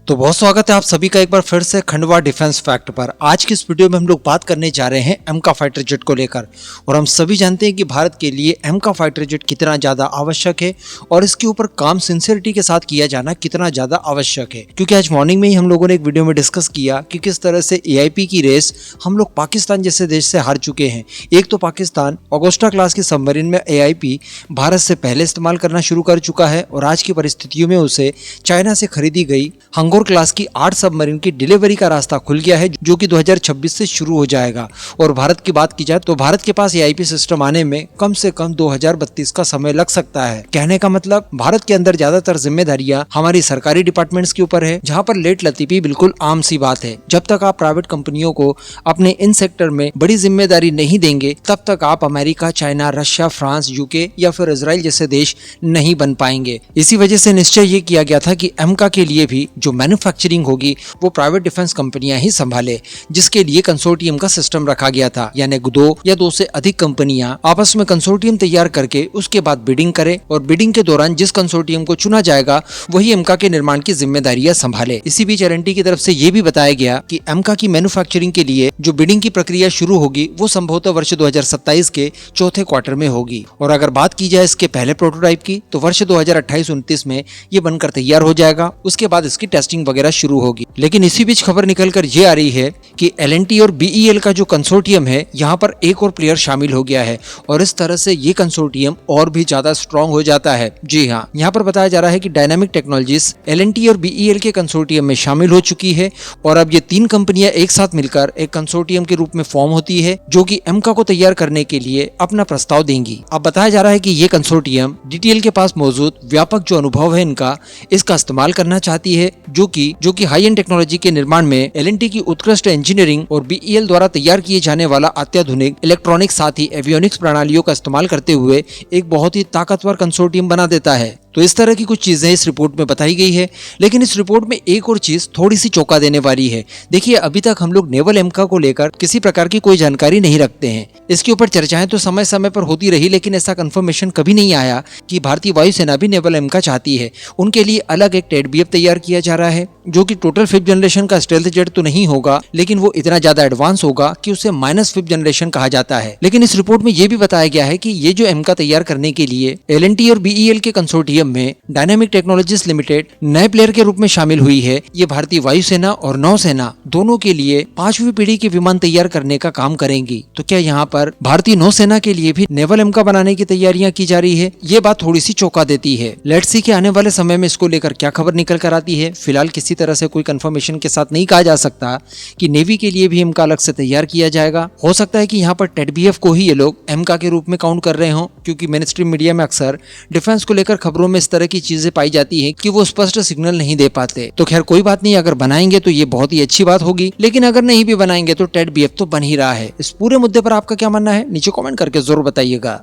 तो बहुत स्वागत है आप सभी का एक बार फिर से खंडवा डिफेंस फैक्ट पर। आज की इस वीडियो में हम लोग बात करने जा रहे हैं एमका फाइटर जेट को लेकर। और हम सभी जानते हैं कि भारत के लिए एमका फाइटर जेट कितना ज़्यादा आवश्यक है और इसके ऊपर काम सिंसियरिटी के साथ किया जाना कितना ज़्यादा आवश्यक है। क्योंकि आज मॉर्निंग में ही हम लोगों ने एक वीडियो में डिस्कस किया कि किस तरह से AIP की रेस हम लोग पाकिस्तान जैसे देश से हार चुके हैं। एक तो पाकिस्तान ऑगस्टा क्लास की सबमरीन में AIP भारत से पहले इस्तेमाल करना शुरू कर चुका है और आज की परिस्थितियों में उसे चाइना से खरीदी गई हंगोर क्लास की 8 सबमरीन की डिलीवरी का रास्ता खुल गया है, जो कि 2026 से शुरू हो जाएगा। और भारत की बात की जाए तो भारत के पास AIP सिस्टम आने में कम से कम 2032 का समय लग सकता है। कहने का मतलब भारत के अंदर ज्यादातर जिम्मेदारियां हमारी सरकारी डिपार्टमेंट्स के ऊपर है, जहां पर लेट लतीफी बिल्कुल आम सी बात है। जब तक आप प्राइवेट कंपनियों को अपने इन सेक्टर में बड़ी जिम्मेदारी नहीं देंगे, तब तक आप America, China, Russia, France, UK या फिर इजराइल जैसे देश नहीं बन पाएंगे। इसी वजह से निश्चय ये किया गया था कि एमका के लिए भी जो मैन्युफैक्चरिंग होगी वो प्राइवेट डिफेंस कंपनियां ही संभाले, जिसके लिए कंसोर्टियम का सिस्टम रखा गया था। यानी 2 या 2 से अधिक कंपनियां आपस में कंसोर्टियम तैयार करके उसके बाद बिडिंग करें और बिडिंग के दौरान जिस कंसोर्टियम को चुना जाएगा वही एमका के निर्माण की जिम्मेदारियां संभाले। इसी बीच LNT की तरफ से ये भी बताया गया कि एमका की मैन्युफैक्चरिंग के लिए जो बिडिंग की प्रक्रिया शुरू होगी वो संभवतः वर्ष 2027 के चौथे क्वार्टर में होगी। और अगर बात की जाए इसके पहले प्रोटोटाइप की तो वर्ष 2028-29 में ये बनकर तैयार हो जाएगा। उसके बाद इसकी टेस्टिंग वगैरह शुरू होगी। लेकिन इसी बीच खबर निकलकर ये आ रही है कि LNT और BEL का जो कंसोर्टियम है, यहाँ पर एक और प्लेयर शामिल हो गया है और इस तरह से ये कंसोर्टियम और भी ज्यादा स्ट्रॉन्ग हो जाता है। जी हाँ, यहाँ पर बताया जा रहा है कि डायनामिक टेक्नोलॉजीज LNT और BEL के कंसोर्टियम में शामिल हो चुकी है और अब ये 3 कंपनियां एक साथ मिलकर एक कंसोर्टियम के रूप में फॉर्म होती है, जो कि एमका को तैयार करने के लिए अपना प्रस्ताव देंगी। अब बताया जा रहा है कि ये कंसोर्टियम DTL के पास मौजूद व्यापक जो अनुभव है इनका, इसका इस्तेमाल करना चाहती है, जो कि हाई एंड टेक्नोलॉजी के निर्माण में LNT की उत्कृष्ट इंजीनियरिंग और BEL द्वारा तैयार किए जाने वाला अत्याधुनिक इलेक्ट्रॉनिक साथ ही एवियोनिक्स प्रणालियों का इस्तेमाल करते हुए एक बहुत ही ताकतवर कंसोर्टियम बना देता है। तो इस तरह की कुछ चीजें इस रिपोर्ट में बताई गई है। लेकिन इस रिपोर्ट में एक और चीज थोड़ी सी चौंका देने वाली है। देखिए, अभी तक हम लोग नेवल एमका को लेकर किसी प्रकार की कोई जानकारी नहीं रखते हैं। इसके ऊपर चर्चाएं तो समय समय पर होती रही, लेकिन ऐसा कंफर्मेशन कभी नहीं आया कि भारतीय वायुसेना भी नेवल एमका चाहती है। उनके लिए अलग एक TEDBF तैयार किया जा रहा है, जो कि टोटल 5th जनरेशन का स्टेल्थ जेट तो नहीं होगा, लेकिन वो इतना ज्यादा एडवांस होगा कि उसे -5th जनरेशन कहा जाता है। लेकिन इस रिपोर्ट में ये भी बताया गया है कि ये जो एमका तैयार करने के लिए LNT और BEL के कंसोर्टियम में डायनामिक टेक्नोलॉजीज लिमिटेड नए प्लेयर के रूप में शामिल हुई है। ये भारतीय वायुसेना और नौसेना दोनों के लिए 5वीं पीढ़ी के विमान तैयार करने का काम करेंगी। तो क्या यहाँ पर भारतीय नौसेना के लिए भी नेवल एमका बनाने की तैयारियां की जा रही है? ये बात थोड़ी सी चौंका देती है। लेट्स सी कि आने वाले समय में इसको लेकर क्या खबर निकल कर आती है। फिलहाल किसी तरह से कोई कंफर्मेशन के साथ नहीं कहा जा सकता कि नेवी के लिए भी एमका अलग से तैयार किया जाएगा। हो सकता है कि यहाँ पर TEDBF को ही ये लोग एमका के रूप में काउंट कर रहे हो, क्योंकि मेन स्ट्रीम मीडिया में अक्सर डिफेंस को लेकर खबरों में इस तरह की चीजें पाई जाती है कि वो स्पष्ट सिग्नल नहीं दे पाते। तो खैर कोई बात नहीं, अगर बनाएंगे तो ये बहुत ही अच्छी बात होगी, लेकिन अगर नहीं भी बनाएंगे तो TEDBF तो बन ही रहा है। इस पूरे मुद्दे पर आपका क्या मानना है नीचे कमेंट करके जरूर बताइएगा।